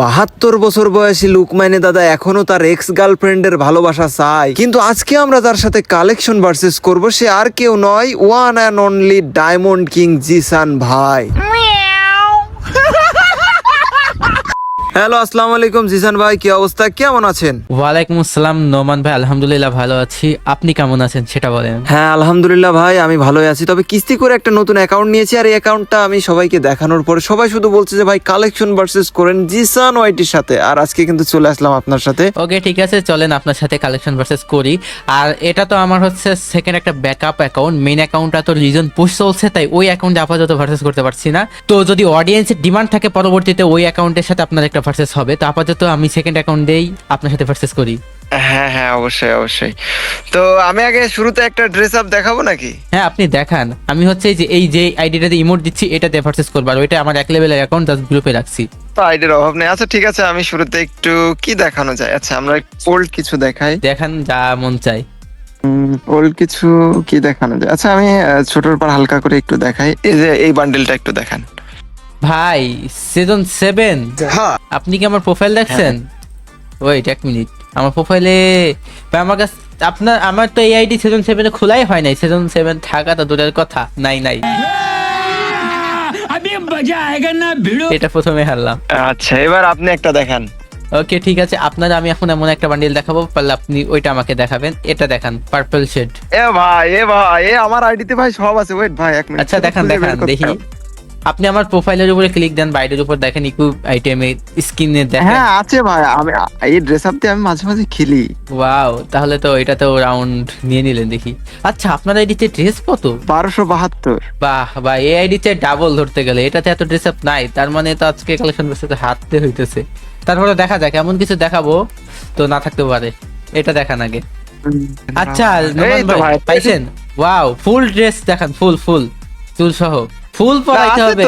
72 বছর বয়সী লুকমানে দাদা এখনো তার এক্স গার্লফ্রেন্ডের ভালোবাসা চায়, কিন্তু আজকে আমরা তার সাথে কালেকশন ভার্সেস করব। সে আর কেউ নয়, one and only diamond king Zisan ভাই। হ্যালো, আসসালামু আলাইকুম জিসান ভাই, কি অবস্থা, কেমন আছেন? ওয়ালাইকুম আসসালাম নোমান ভাই, আলহামদুলিল্লাহ ভালো আছি। আপনি কেমন আছেন সেটা বলেন। হ্যাঁ আলহামদুলিল্লাহ ভাই, আমি ভালোই আছি। তবে কিস্তি করে একটা নতুন অ্যাকাউন্ট নিয়েছি, আর এই অ্যাকাউন্টটা আমি সবাইকে দেখানোর পরে সবাই শুধু বলছে যে ভাই কালেকশন ভার্সেস করেন জিসান ওয়াইটির সাথে। আর আজকে কিন্তু চলে আসলাম আপনার সাথে। ওকে ঠিক আছে, চলেন আপনার সাথে কালেকশন ভার্সেস করি। আর এটা তো আমার হচ্ছে সেকেন্ড একটা ব্যাকআপ অ্যাকাউন্ট, মেইন অ্যাকাউন্টটা তো রিজন পুশ চলছে, তাই ওই অ্যাকাউন্টে আপাতত ভার্সেস করতে পারছি না। তো যদি অডিয়েন্সের ডিমান্ড থাকে পরবর্তীতে ওই অ্যাকাউন্টের সাথে আপনার একটা ভার্সেস হবে। তো আপাতত আমি সেকেন্ড অ্যাকাউন্টেই আপনার সাথে ভার্সেস করি। হ্যাঁ হ্যাঁ, অবশ্যই অবশ্যই। তো আমি আগে শুরুতে একটা ড্রেস আপ দেখাবো নাকি? হ্যাঁ আপনি দেখান। আমি হচ্ছে এই যে আইডিটাতে ইমোট দিচ্ছি এটাতে ভার্সেস করবো, আর ওইটা আমার এক লেভেলের অ্যাকাউন্ট, জাস্ট গ্রুপে রাখছি। তো আইডির অভাব নেই। আচ্ছা ঠিক আছে, আমি শুরুতে একটু কি দেখানো যায়, আচ্ছা আমরা ওল্ড কিছু দেখাই। দেখান যা মন চাই। ওল্ড কিছু কি দেখানো যায়? আচ্ছা আমি ছোটর পর হালকা করে একটু দেখাই। এই যে এই বান্ডেলটা একটু দেখান ভাই। সিজন 7 হ্যাঁ। আপনি কি আমার প্রোফাইল দেখছেন? ওয়েট এক মিনিট, আমার প্রোফাইলে আমার কাছে আমার তো এই আইডি সিজন 7 খোলাই হয় নাই। সিজন 7 থাকা তো দূরের কথা, নাই। এটা প্রথমে হারলাম। আচ্ছা এবার আপনি একটা দেখান। ওকে ঠিক আছে, আপনার আমি এখন এমন একটা বান্ডিল দেখাবো, পারলে আপনি ওইটা আমাকে দেখাবেন। এটা দেখান, পার্পল শেড। এ ভাই আমার আইডিতে ভাই সব আছে। ওয়েট ভাই এক মিনিট। আচ্ছা দেখান দেখি। আপনি আমার প্রোফাইলের উপরে ক্লিক দেন, বাইরের উপর দেখেন ইকুইপ আইটেমে স্ক্রিনে দেখেন। হ্যাঁ আছে ভাই, আমি এই ড্রেস আপ দিয়ে আমি মাঝে মাঝে খেলি। ওয়াও, তাহলে তো এটাতেও রাউন্ড নিয়ে নিলেন দেখি। আচ্ছা আপনার আইডিতে ড্রেস কত? 1272। বাহ বাহ, এই আইডিতে ডাবল ধরতে গেলে এটাতে এত ড্রেস আপ নাই, তার মানে তো আজকে কালেকশন করতে হাঁটতে হইতেছে। তারপরে দেখা যাক, এমন কিছু দেখাবো তো না থাকতে পারে। এটা দেখান আগে। আচ্ছা নোমান ভাই পাইছেন? ওয়াও, ফুল ড্রেস দেখান, ফুল চুল সহ ফুল পরাইতে হবে।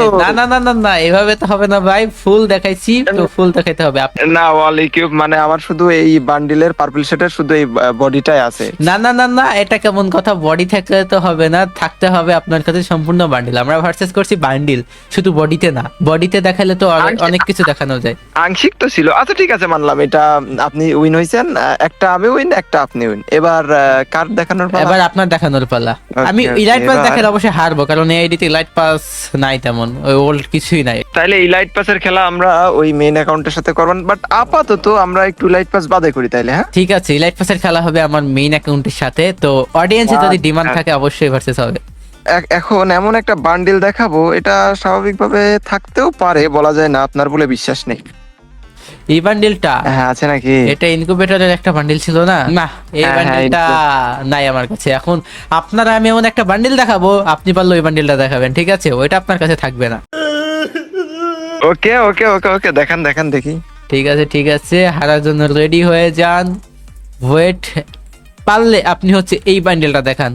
না এভাবে তো হবে না ভাই, ফুল দেখাইছি তো ফুল দেখাইতে হবে। না অল ইকুইপ মানে আমার শুধু এই বান্ডিলের পার্পল শেডের শুধু এই বডিটাই আছে। না এটা কেমন কথা? বডি থাকলে তো হবে না, থাকতে হবে আপনার কাছে সম্পূর্ণ বান্ডিল। আমরা ভার্সেস করছি বান্ডিল, শুধু বডিতে না। বডিতে দেখালে তো অনেক কিছু দেখানো যায়। আংশিক তো ছিল। আচ্ছা ঠিক আছে, মানলাম এটা আপনি উইন হইছেন, একটা আমি উইন, একটা আপনি উইন। এবার কার্ড দেখানোর পালা। এবার আপনার দেখানোর পালা। আমি Okay, ইলাইট পাস এবার- দেখালে অবশ্যই হারবো, কারণ এই আইডিতে ইলাইট পাস নাই, তেমন ওই ওল্ড কিছুই নাই। তাইলে ইলাইট পাসের খেলা আমরা ওই মেইন অ্যাকাউন্টের সাথে করবেন, বাট আপাতত আমরা একটু ইলাইট পাস বাদে করি তাইলে। হ্যাঁ ঠিক আছে, ইলাইট পাসের খেলা হবে আমার মেইন অ্যাকাউন্টের সাথে। তো অডিয়েন্সে যদি ডিমান্ড থাকে অবশ্যই ভার্সেস হবে। এখন এমন একটা বান্ডিল দেখাবো, এটা স্বাভাবিকভাবে থাকতেও পারে, বলা যায় না, আপনার বলে বিশ্বাস নেই। এই বান্ডিলটা হ্যাঁ আছে নাকি? এটা ইনকিউবেটরের একটা বান্ডিল ছিল না? না এই হ্যাঁ, বান্ডিলটা নাই আমার কাছে। এখন আপনারা আমি এমন একটা বান্ডিল দেখাবো, আপনি পারলে ওই বান্ডিলটা দেখাবেন, ঠিক আছে? ওইটা আপনার কাছে থাকবে না। ওকে ওকে ওকে ওকে, দেখান দেখি। ঠিক আছে, হারার জন্য রেডি হয়ে যান। ওয়েট, পারলে আপনি হচ্ছে এই বান্ডিলটা দেখান।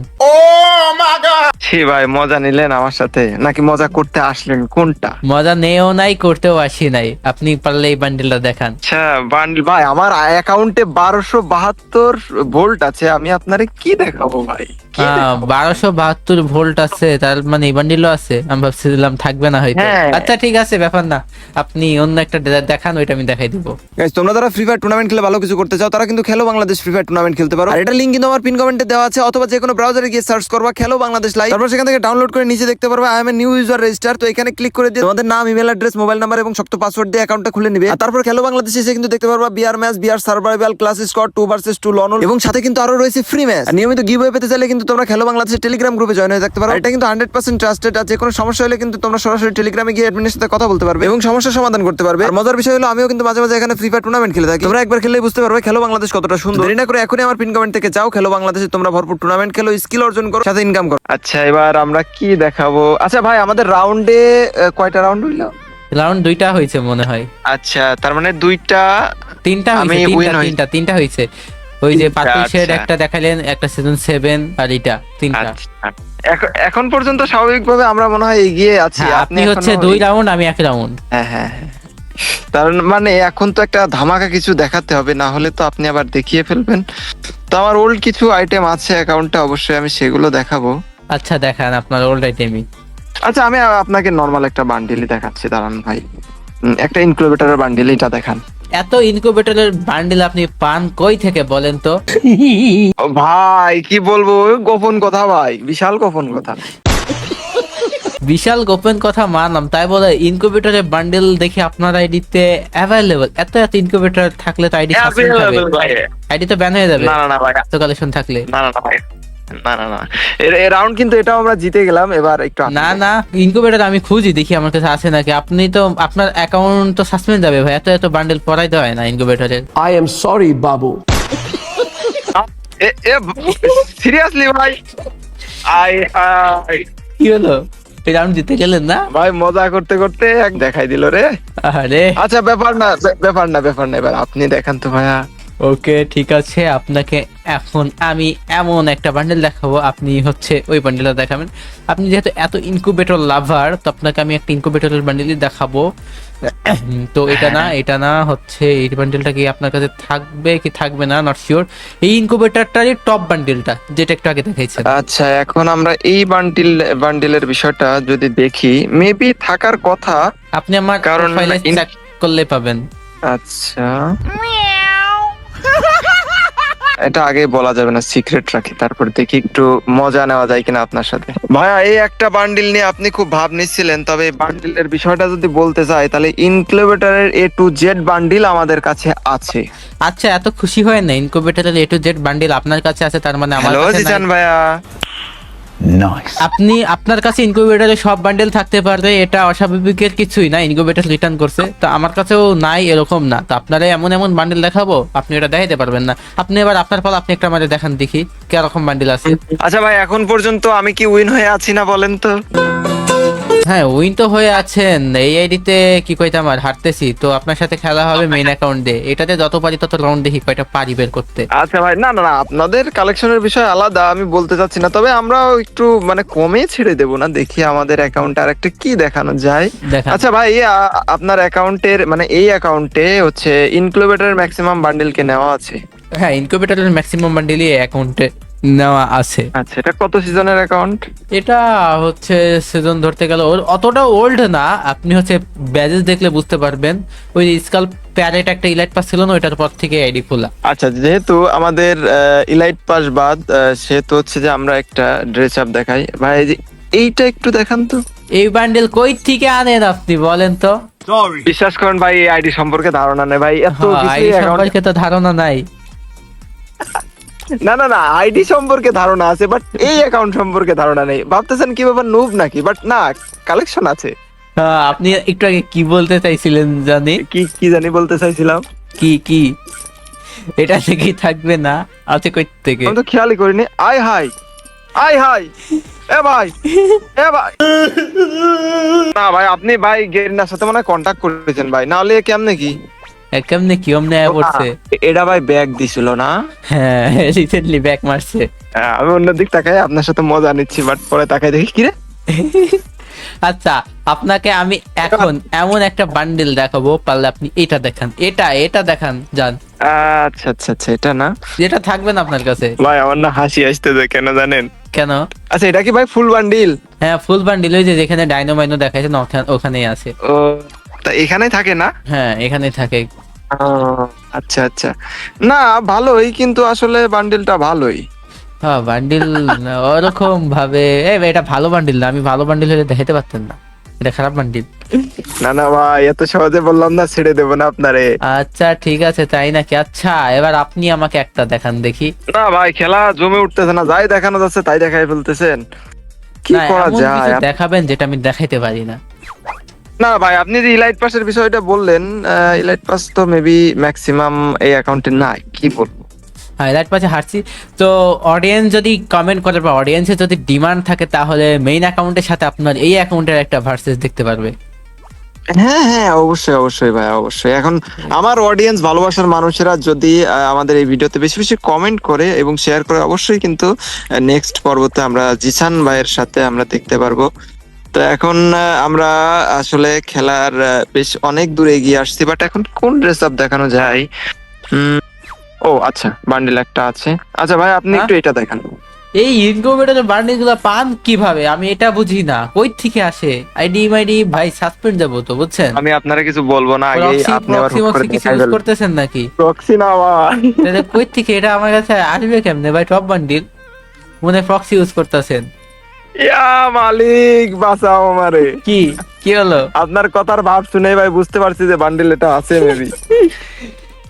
ছি ভাই, মজা নিলেন আমার সাথে নাকি মজা করতে আসলেন? কোনটা? মজা নেও নাই, করতেও আসি নাই। আপনি পারলে এই বান্ডিলটা দেখান। আচ্ছা বান্ডিল ভাই, আমার অ্যাকাউন্টে 1272 ভোল্ট আছে, আমি আপনারে কি দেখাবো ভাই? কি দেখাবো? 1272 ভোল্ট আছে, তার মানে এই বান্ডিলও আছে। আমি ভাবছিলাম থাকবে না হয়তো। হ্যাঁ। আচ্ছা ঠিক আছে, ব্যাপার না, আপনি অন্য একটা দেখান, ওইটা আমি দেখাই দিব। গাইস, তোমরা যারা ফ্রি ফায়ার টুর্নামেন্ট খেলে ভালো কিছু করতে চাও, তারা কিন্তু খেলো বাংলাদেশ ফ্রি ফায়ার টুর্নামেন্ট খেলতে পারো। আর এটা লিংক কিন্তু আমার পিন কমেন্টে দেওয়া আছে, অথবা যে কোনো ব্রাউজারে গিয়ে সার্চ করবা খেলো বাংলাদেশ লাইভ, তারপর সেখান থেকে ডাউনলোড করে নিচে দেখতে পারবা I M a new user register. তো এখানে ক্লিক করে দিয়ে তোমাদের নাম, ইমেল অ্যাড্রেস, মোবাইল নাম্বার এবং শক্ত পাসওয়ার্ড দিয়ে অ্যাকাউন্টটা খুলে নিবে। আর তারপর খেলো বাংলাদেশ এসে কিন্তু দেখতে পারবা BR match, BR survival, class squad, 2 versus 2 লনল, এবং সাথে কিন্তু আরো রয়েছে ফ্রি ম্যাচ। নিয়মিত গিভওয়ে পেতে চাইলে কিন্তু তোমরা খেলো বাংলাদেশের টেলিগ্রাম গ্রুপে জয়েন হয়ে থাকতে পারো। এটা কিন্তু 100% ট্রাস্টেড। আর যে কোনো সমস্যা হলে কিন্তু তোমরা সরাসরি টেলিগ্রামে গিয়ে অ্যাডমিনের সাথে কথা বলতে পারবে এবং সমস্যার সমাধান করতে পারবে। আর মজার বিষয় হলো আমিও কিন্তু মাঝে মাঝে এখানে ফ্রি ফায়ার টুর্নামেন্ট খেলে থাকি। তোমরা একবার খেললেই বুঝতে পারবে খেলো বাংলাদেশ কতটা সুন্দর। দেরি না করে এখনই আমার পিন কমেন্ট থেকে যাও, খেলো বাংলাদেশে তোমরা ভরপুর টুর্নামেন্ট খেলো, স্কিল অর্জন করো, সাথে ইনকাম করো। আচ্ছা এবার আমরা কি দেখাবো? আচ্ছা ভাই, আমাদের রাউন্ডে কয়টা রাউন্ড হইলো? রাউন্ড 2টা হয়েছে মনে হয়। আচ্ছা তার মানে 2টা, তিনটা আমি হয়েছে, win হই। তিনটা হয়েছে। ওই যে পার্পল শেড আচ্ছা। একটা দেখালেন, একটা সিজন 7, আর এটা তিনটা। আচ্ছা এখন পর্যন্ত স্বাভাবিকভাবে আমরা মনে হয় এগিয়ে আছি। হ্যাঁ, আপনি হচ্ছে 2 রাউন্ড, আমি 1 রাউন্ড। হ্যাঁ, তার মানে এখন তো একটা ধামাকা কিছু দেখাতে হবে, না হলে তো আপনি আবার দেখিয়ে ফেলবেন। তো আমার ওল্ড কিছু আইটেম আছে অ্যাকাউন্টে, অবশ্যই আমি সেগুলো দেখাবো। আচ্ছা দেখান আপনার ওল্ড আইটেমই। আচ্ছা আমি আপনাকে নরমাল একটা বান্ডিলই দেখাচ্ছি, দাঁড়ান ভাই। একটা ইনকিউবেটরের বান্ডিল, এটা দেখান। এত ইনকিউবেটরের বান্ডিল আপনি পান কই থেকে বলেন তো? ও ভাই কি বলবো, গোপন কথা ভাই, বিশাল গোপন কথা। বিশাল গোপন কথা মানলাম, তাই বলে ইনকিউবেটরের বান্ডিল দেখি আপনার আইডিতে অ্যাভেলেবল। এত ইনকিউবেটর থাকলে তো আইডি আইডি তো ব্যান হয়ে যাবে না না না ভাই, এত কালেকশন থাকলে। না না না ভাই, না না না, এর রাউন্ড কিন্তু এটাও আমরা জিতে গেলাম। এবার একটু না না, ইনকিউবেটর আমি খুঁজি দেখি আমার কাছে আছে নাকি। আপনি তো আপনার অ্যাকাউন্ট তো সাসপেন্ড যাবে ভাই, এত বান্ডিল পড়াইতে হয় না ইনকিউবেটরের। I am sorry, Babu. Seriously ভাই, আই কি হলো, এই রাউন্ড জিতে গেলেন না? ভাই মজা করতে করতে এক দেখাই দিল রে। আরে আচ্ছা ব্যাপার না, ব্যাপার না, ব্যাপার না, এবার আপনি দেখান তো ভাইয়া। ওকে ঠিক আছে, আপনাকে এখন আমি এমন একটা বান্ডেল দেখাবো, আপনি হচ্ছে ওই বান্ডেলটা দেখাবেন। আপনি যেহেতু এত ইনকিউবেটর লাভার, তো আপনাকে আমি একটা ইনকিউবেটরের বান্ডেলই দেখাবো। তো এটা না হচ্ছে এই বান্ডেলটা কি আপনার কাছে থাকবে কি থাকবে না নট শিওর। এই ইনকিউবেটরটারই টপ বান্ডেলটা যেটা একটু আগে দেখাইছেন। আচ্ছা এখন আমরা এই বান্ডিলের বিষয়টা যদি দেখি, মেবি থাকার কথা। আপনি আমার কারণ প্রোফাইলে চেক করলে পাবেন। আচ্ছা এটা আগে বলা যাবে না, সিক্রেট রাখি, তারপর দেখি একটু মজা নেওয়া যায় কিনা আপনার সাথে। ভাইয়া এই একটা বান্ডিল নিয়ে আপনি খুব ভাব নিচ্ছিলেন, তবে বান্ডিলের বিষয়টা যদি বলতে চাই তাহলে ইনকিউবেটরের A to Z বান্ডিল আমাদের কাছে আছে। আচ্ছা এত খুশি হয় না, ইনকিউবেটরের A to Z বান্ডেল আপনার কাছে আছে, তার মানে আমার হ্যালো কাছে নাই। জিজান ভাইয়া, আপনি আপনার কাছে ইনকিউবেটরে সব বান্ডেল থাকতে পারে, এটা অস্বাভাবিকের কিছুই না। ইনকিউবেটর রিটার্ন করছে, তো আমার কাছেও নাই এরকম না। তো আপনারা এমন এমন বান্ডেল দেখাবো, আপনি এটা দেখাইতে পারবেন না। আপনি এবার আপনার পালা, আপনি একটা আমাদের দেখান দেখি কিরকম বান্ডেল আছে। আচ্ছা ভাই এখন পর্যন্ত আমি কি উইন হয়ে আছি না বলেন তো? হ্যাঁ উইন তো হয়ে আছেন, এই আইডিতে কি কইতে আমার হারতেছি। তো আপনার সাথে খেলা হবে মেইন অ্যাকাউন্ট দিয়ে, এটাতে যত পারি তত রাউন্ড দেখি কয়টা পারি বের করতে। আচ্ছা ভাই, না না না, আপনাদের কালেকশনের বিষয় আলাদা, আমি বলতে চাচ্ছি না, তবে আমরাও একটু মানে কমে ছেড়ে দেবো না, দেখি আমাদের অ্যাকাউন্টে আর একটা কি দেখানো যায়। দেখান। আচ্ছা ভাই আপনার অ্যাকাউন্টের মানে এই অ্যাকাউন্টে হচ্ছে ইনকিউবেটরের ম্যাক্সিমাম বান্ডিল কে নেওয়া আছে? হ্যাঁ ইনকিউবেটরের ম্যাক্সিমাম বান্ডেলই অ্যাকাউন্টে নেওয়া আছে। আচ্ছা এটা কত সিজনের অ্যাকাউন্ট? এটা হচ্ছে সিজন ধরতে গেলে অতটা ওল্ড না, আপনি হচ্ছে ব্যাজেস দেখলে বুঝতে পারবেন। ওই স্কাল প্যারেট একটা ইলাইট পাস ছিল না, ওইটার পর থেকে আইডি খোলা। আচ্ছা যেহেতু আমাদের ইলাইট পাস বাদ, সেহেতু হচ্ছে যে আমরা একটা ড্রেস আপ দেখাই ভাই, এই যে এইটা একটু দেখান তো। এই বান্ডেল কই থেকে আনেন আপনি বলেন তো? বিশ্বাস করেন ভাই, এই আইডি সম্পর্কে ধারণা নেই ভাই, এত কিছু আইডি account- সম্পর্কে তো ধারণা নাই। না না না, আইডি সম্পর্কে ধারণা আছে, বাট এই অ্যাকাউন্ট সম্পর্কে ধারণা নেই। ভাবতেছেন কি ব্যাপার, নুব নাকি? বাট না, কালেকশন আছে। আপনি একটু আগে কি বলতে চাইছিলেন জানি? কি কি জানি বলতে চাইছিলাম, কি কি এটা থেকেই থাকবে না আছে কই থেকে? আমি তো খেয়ালই করিনি। আয় হাই, আয় হাই, এ ভাই, এ ভাই, না ভাই আপনি ভাই গেরিনার সাথে মনে হয় কন্টাক্ট করেছেন ভাই, না হলে কেমনে কি? কেমনে কি অমনে আয়া পড়ছে? এটা ভাই ব্যাগ দিছিল না? হ্যাঁ রিসেন্টলি ব্যাক মারছে। আমি অন্য দিক তাকাই আপনার সাথে মজা নিচ্ছি, বাট পরে তাকাই দেখি কি রে। আচ্ছা আপনাকে আমি এখন এমন একটা বান্ডেল দেখাবো, পারলে আপনি এটা দেখান, এটা দেখান যান। আচ্ছা আচ্ছা আচ্ছা, এটা না যেটা থাকবে না আপনার কাছে। ভাই, আমার না হাসি আসতেছে, কেন জানেন? কেন? আচ্ছা এটা কি ভাই ফুল বান্ডিল? হ্যাঁ ফুল বান্ডিল, ওই যে যেখানে ডাইনোমাইনো দেখাইছে না ওখানেই আছে। ও তা এখানেই থাকে না? হ্যাঁ এখানেই থাকে। আচ্ছা আচ্ছা, না ভালোই, কিন্তু আসলে বান্ডিলটা ভালোই। হ্যাঁ বান্ডিল ওরকম ভাবে এটা ভালো বান্ডিল না, আমি ভালো বান্ডিল হলে দেখাতে পারতেন না, এটা খারাপ বান্ডিল। না না ভাই, এত সহজে বললাম না, ছেড়ে দেবো না আপনারে। আচ্ছা ঠিক আছে তাই নাকি? আচ্ছা এবার আপনি আমাকে একটা দেখান দেখি। না ভাই খেলা জমে উঠতেছে না, যাই দেখানো যাচ্ছে তাই দেখাই ফেলতেছেন, কি না, করা এমন যায়? কিছু দেখাবেন যেটা আমি দেখাইতে পারি না। না ভাই আপনি যে ইলাইট পাসের বিষয়টা বললেন, ইলাইট পাস তো মেবি ম্যাক্সিমাম এই অ্যাকাউন্টে নাই, কি বলবো। হাইলাইট পাশে হারছি তো। অডিয়েন্স যদি কমেন্ট করে বা অডিয়েন্সের যদি ডিমান্ড থাকে, তাহলে মেইন অ্যাকাউন্টের সাথে আপনার এই অ্যাকাউন্টের একটা ভার্সেস দেখতে পারবে। হ্যাঁ হ্যাঁ অবশ্যই অবশ্যই ভাই, অবশ্যই। এখন আমার অডিয়েন্স ভালোবাসার মানুষেরা যদি আমাদের এই ভিডিওতে বেশি বেশি কমেন্ট করে এবং শেয়ার করে, অবশ্যই কিন্তু নেক্সট পর্বতে আমরা জিসান ভাইয়ের সাথে আমরা দেখতে পারবো। তো এখন আমরা আসলে খেলার বেশ অনেক দূরে এগিয়ে আসছি, বাট এখন কোন ড্রেস আপ দেখানো যায়? ও আচ্ছা, বান্ডিল একটা আছে। আচ্ছা ভাই আপনি একটু এটা দেখান। এই ইনকিউবেটরের বান্ডিল গুলো পান কিভাবে, আমি এটা বুঝি না, কই থেকে আসে? আইডি মাইডি ভাই সাসপেন্ড যাবো তো, বুঝছেন? আমি আপনারা কিছু বলবো না, আগে আপনি আবার হুট করে কিছু দেখাই ইউজ ফেলবেন। করতেছেন নাকি? প্রক্সি না ভাই। তাহলে কই থেকে এটা আমার কাছে আসবে কেমনে ভাই? টপ বান্ডিল মনে প্রক্সি ইউজ করতেছেন? ইয়া মালিক বাঁচাও আমারে। কি কি হলো? আপনার কথার ভাব শুনে ভাই বুঝতে পারছি যে বান্ডিল এটা আছে মেবি।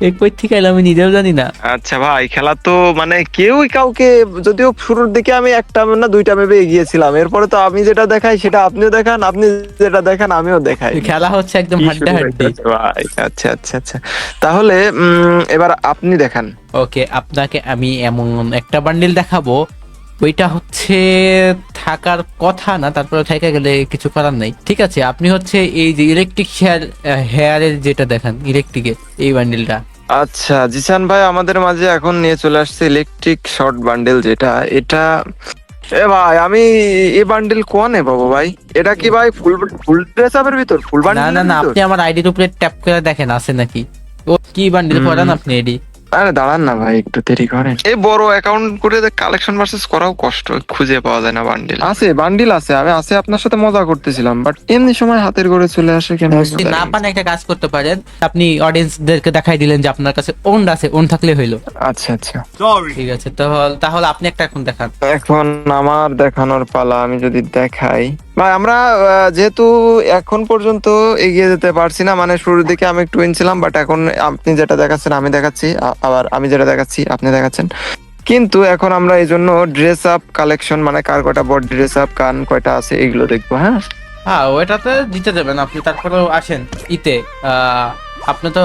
এই কই থেকে এলো আমি নিজেও জানি না। আচ্ছা ভাই, খেলা তো মানে কেউই কাউকে, যদিও শুরুর দিকে আমি একটা না দুইটা মেবে এগিয়েছিলাম, এরপরে তো আমি যেটা দেখাই সেটা আপনিও দেখান, আপনি যেটা দেখান আমিও দেখাই। খেলা হচ্ছে একদম কি হাড্ডা শুরু হাড্ডি। হয়েছে ভাই। আচ্ছা আচ্ছা আচ্ছা, তাহলে এবার আপনি দেখান। ওকে, আপনাকে আমি এমন একটা বান্ডিল দেখাবো, ওইটা হচ্ছে থাকার কথা না, তারপরে থেকে গেলে কিছু করার নাই। ঠিক আছে, আপনি হচ্ছে এই যে ইলেকট্রিক হেয়ারের যেটা দেখান, ইলেকট্রিকের এই বান্ডিলটা। আচ্ছা জিসান ভাই আমাদের মাঝে এখন নিয়ে চলে আসছে ইলেকট্রিক শর্ট বান্ডেল, যেটা এটা এ ভাই আমি এই বান্ডেল কোয়ানে পাবো ভাই? এটা কি ভাই ফুল ফুল ড্রেস আপের ভিতর, ফুল না বান্ডেল? না না, আপনি আমার আইডির উপরে ট্যাপ করে দেখেন আছে নাকি। ও কি বান্ডিল করান আপনি এডি? আরে দাঁড়ান না ভাই, একটু দেরি করেন। এই বড় অ্যাকাউন্ট করে কালেকশন ভার্সেস করাও কষ্ট, খুঁজে পাওয়া যায় না বান্ডিল। আছে বান্ডিল আছে, আমি আছে আপনার সাথে মজা করতেছিলাম, বাট এমনি সময় হাতের করে চলে আসে কেন? যদি না পান একটা কাজ করতে পারেন, আপনি অডিয়েন্সদেরকে দেখাই দিলেন যে আপনার কাছে ওন আছে, ওন থাকলে হইলো। আচ্ছা আচ্ছা ঠিক আছে, তাহলে তাহলে আপনি একটা এখন দেখান। এখন আমার দেখানোর পালা। আমি যদি দেখাই ভাই, আমরা যেহেতু এখন পর্যন্ত এগিয়ে যেতে পারছি না, মানে শুরুর দিকে আমি একটু উইন ছিলাম, বাট এখন আপনি যেটা দেখাচ্ছেন আমি দেখাচ্ছি, আবার আমি যেটা দেখাচ্ছি আপনি দেখাচ্ছেন। কিন্তু এখন আমরা এই জন্য ড্রেস আপ কালেকশন, মানে কার কয়টা বড ড্রেস আপ, কান কয়টা আছে, এগুলো দেখবো। হ্যাঁ হ্যাঁ, ওইটাতে জিতে যাবেন আপনি। তারপরেও আসেন ইতে, আপনি তো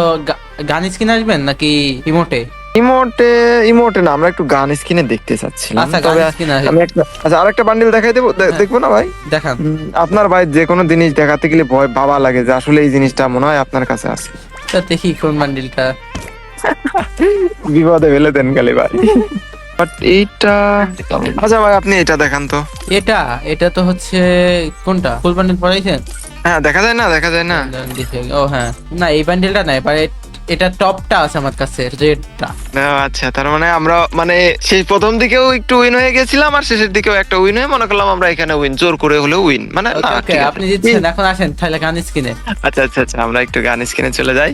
গান স্কিন আসবেন নাকি ইমোটে? ইমোটে, ইমোটে না, আমরা একটু গান স্কিনে দেখতে চাচ্ছিলাম। আচ্ছা, তবে গান স্কিন আসে, আমি একটা, আচ্ছা আরেকটা বান্ডিল দেখাই দেবো, দেখবো না ভাই? দেখান। আপনার ভাই যে কোনো জিনিস দেখাতে গেলে ভয় বাবা লাগে যে আসলে এই জিনিসটা মনে হয় আপনার কাছে আছে। তা দেখি কোন বান্ডিলটা। বিপদে ফেলে দেন খালি ভাই। বাট এইটা, আচ্ছা ভাই আপনি এটা দেখান তো। এটা এটা তো হচ্ছে কোনটা? ফুল বান্ডিল পড়াইছেন? হ্যাঁ দেখা যায় না, দেখা যায় না। ও হ্যাঁ, না এই বান্ডিলটা নাই, এটা টপটা আছে আমার কাছে, রেডটা। আচ্ছা তার মানে আমরা মানে সেই প্রথম দিকেও একটু উইন হয়ে গেছিলাম, আর শেষের দিকেও একটা উইন হয়ে মনে করলাম আমরা এখানে উইন, জোর করে হলেও উইন, মানে না ওকে, ঠিক আছে। আপনি জিতছেন। এখন আসেন তাহলে গান স্কিনে। আচ্ছা আচ্ছা আচ্ছা, আমরা একটু গান স্ক্রিনে চলে যাই।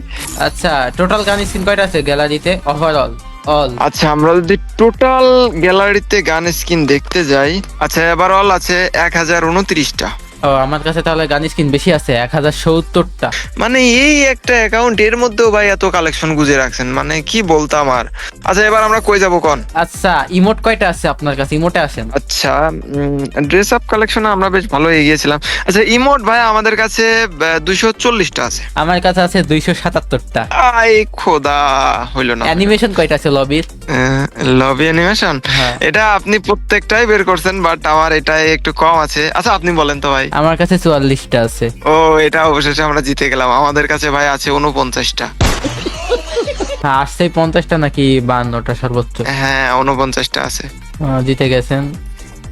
আচ্ছা, টোটাল গান স্কিন কয়টা আছে গ্যালারিতে ওভারঅল? অল। আচ্ছা আমরা যদি টোটাল গ্যালারিতে গান স্কিন দেখতে যাই, আচ্ছা এবার অল আছে 1029টা। ও, আমার কাছে তাহলে গান স্কিন বেশি আছে, 1070টা। মানে এই একটা অ্যাকাউন্ট, এর মধ্যেও ভাই এত কালেকশন গুজে রাখছেন, মানে কি বলতাম আর। আচ্ছা এবার আমরা কই যাবো কোন? আচ্ছা, ইমোট কয়টা আছে আপনার কাছে? ইমোটে আসেন। আচ্ছা ড্রেস আপ কালেকশনে আমরা বেশ ভালো এগিয়েছিলাম। আচ্ছা ইমোট ভাই আমাদের কাছে 240টা আছে। আমার কাছে আছে 277টা। আই খোদা, হইলো না। অ্যানিমেশন কয়টা আছে লবির? লবি অ্যানিমেশন, হ্যাঁ। এটা আপনি প্রত্যেকটাই বের করছেন, বাট আমার এটাই একটু কম আছে। আচ্ছা আপনি বলেন তো ভাই। আমার কাছে 44টা আছে। ও এটা অবশেষে আমরা জিতে গেলাম, আমাদের কাছে ভাই আছে 49টা। হ্যাঁ, আসছে 50টা নাকি 52টা সর্বোচ্চ? হ্যাঁ 49টা আছে। জিতে গেছেন।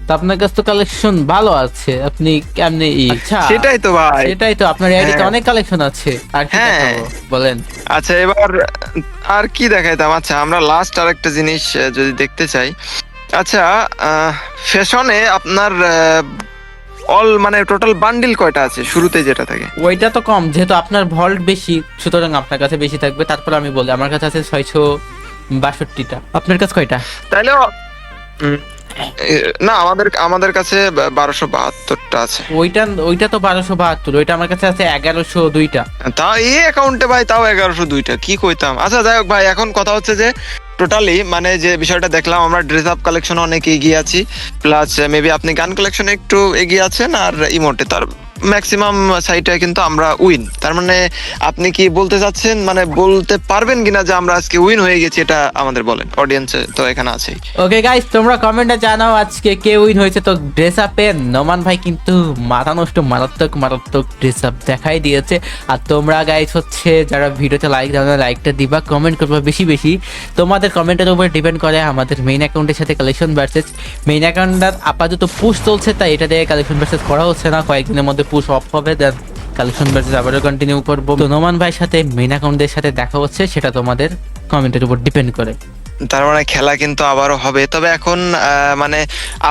তো আপনার কাছে তো কালেকশন ভালো আছে, আপনি কেমনে আচ্ছা সেটাই তো ভাই। সেটাই তো, আপনার আইডিতে হ্যাঁ। অনেক কালেকশন আছে। আর কি হ্যাঁ। দেখাবো বলেন? আচ্ছা এবার আর কি দেখাইতাম? আচ্ছা আমরা লাস্ট আরেকটা জিনিস যদি দেখতে চাই, আচ্ছা ফ্যাশনে আপনার অল মানে টোটাল বান্ডিল কয়টা আছে শুরুতে যেটা থাকে? ওইটা তো কম, যেহেতু আপনার ভল্ট বেশি, সুতরাং আপনার কাছে বেশি থাকবে। তারপর আমি বলি আমার কাছে আছে 662টা। আপনার কাছে কয়টা? তাইলে না আমাদের আমাদের কাছে 1272টা আছে। ওইটা তো 1272, ওইটা আমার কাছে আছে 1102টা। তা এই অ্যাকাউন্টে ভাই তাও 1102টা, কি কইতাম। আচ্ছা যাই হোক ভাই, এখন কথা হচ্ছে যে টোটালি মানে যে বিষয়টা দেখলাম, আমরা ড্রেস আপ কালেকশন অনেক এগিয়ে আছি, প্লাস মেবি আপনি গান কালেকশনে একটু এগিয়ে আছেন, আর ইমোটে তার ম্যাক্সিমাম সাইটে কিন্তু আমরা উইন। তার মানে আপনি কি বলতে চাচ্ছেন, মানে বলতে পারবেন কিনা যে আমরা আজকে উইন হয়ে গেছি, এটা আমাদের বলেন। অডিয়েন্স তো এখানে আছে। ওকে গাইস, তোমরা কমেন্টে জানাও আজকে কে উইন হয়েছে। তো ড্রেস আপে নোমান ভাই কিন্তু মাথা নষ্ট মারাত্মক মারাত্মক ড্রেস আপ দেখাই দিয়েছে। আর তোমরা গাইস হচ্ছে যারা ভিডিওতে লাইক দাও না, লাইকটা দিবা, কমেন্ট করবা বেশি বেশি। তোমাদের কমেন্টের উপর ডিপেন্ড করে আমাদের মেইন অ্যাকাউন্টের সাথে কালেকশন ভার্সেস। মেইন অ্যাকাউন্টটা আপাতত পুশ চলছে, তাই এটা দিয়ে কালেকশন ভার্সেস করা হচ্ছে না। কয়েকদিনের মধ্যে পুশ অফ হবে, দেন কালেকশন ভার্সেস আবারও কন্টিনিউ করবো। তো নোমান ভাইয়ের সাথে মেইন অ্যাকাউন্টদের সাথে দেখা হচ্ছে, সেটা তোমাদের কমেন্টের উপর ডিপেন্ড করে। তার মানে খেলা কিন্তু আবারও হবে, তবে এখন মানে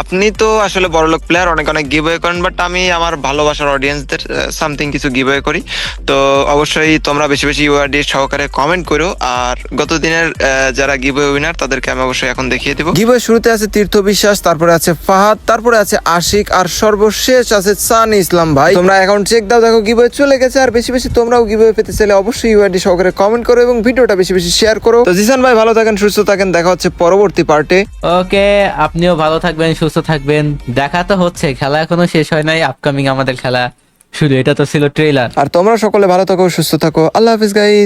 আপনি তো আসলে বড়লোক প্লেয়ার, অনেক অনেক গিভওয়ে করেন, বাট আমি আমার ভালোবাসার অডিয়েন্সদের সামথিং কিছু গিভওয়ে করি। তো অবশ্যই তোমরা বেশি বেশি ইউআরডি সহকারে কমেন্ট করো, আর গত দিনের যারা গিভওয়ে উইনার তাদেরকে আমি অবশ্যই এখন দেখিয়ে দিব। গিভওয়ে শুরুতে আছে তীর্থ বিশ্বাস, তারপরে আছে ফাহাদ, তারপরে আছে আশিক, আর সর্বশেষ আছে সানি ইসলাম ভাই। তোমরা অ্যাকাউন্ট চেক দাও, দেখো গিভওয়ে চলে গেছে। আর বেশি বেশি তোমরাও গিভওয়ে পেতে চাইলে অবশ্যই ইউআরডি সহকারে কমেন্ট করো এবং ভিডিওটা বেশি বেশি শেয়ার করো। তো জিসান ভাই ভালো থাকেন, সুস্থ থাকেন, দেখা হচ্ছে পরবর্তী পার্টে। ওকে, আপনিও ভালো থাকবেন, সুস্থ থাকবেন। দেখা তো হচ্ছে, খেলা এখনো শেষ হয় নাই, আপকামিং আমাদের খেলা শুরু। এটা তো ছিল ট্রেলার। আর তোমরা সকলে ভালো থাকো, সুস্থ থাকো, আল্লাহ হাফিজ গাইস।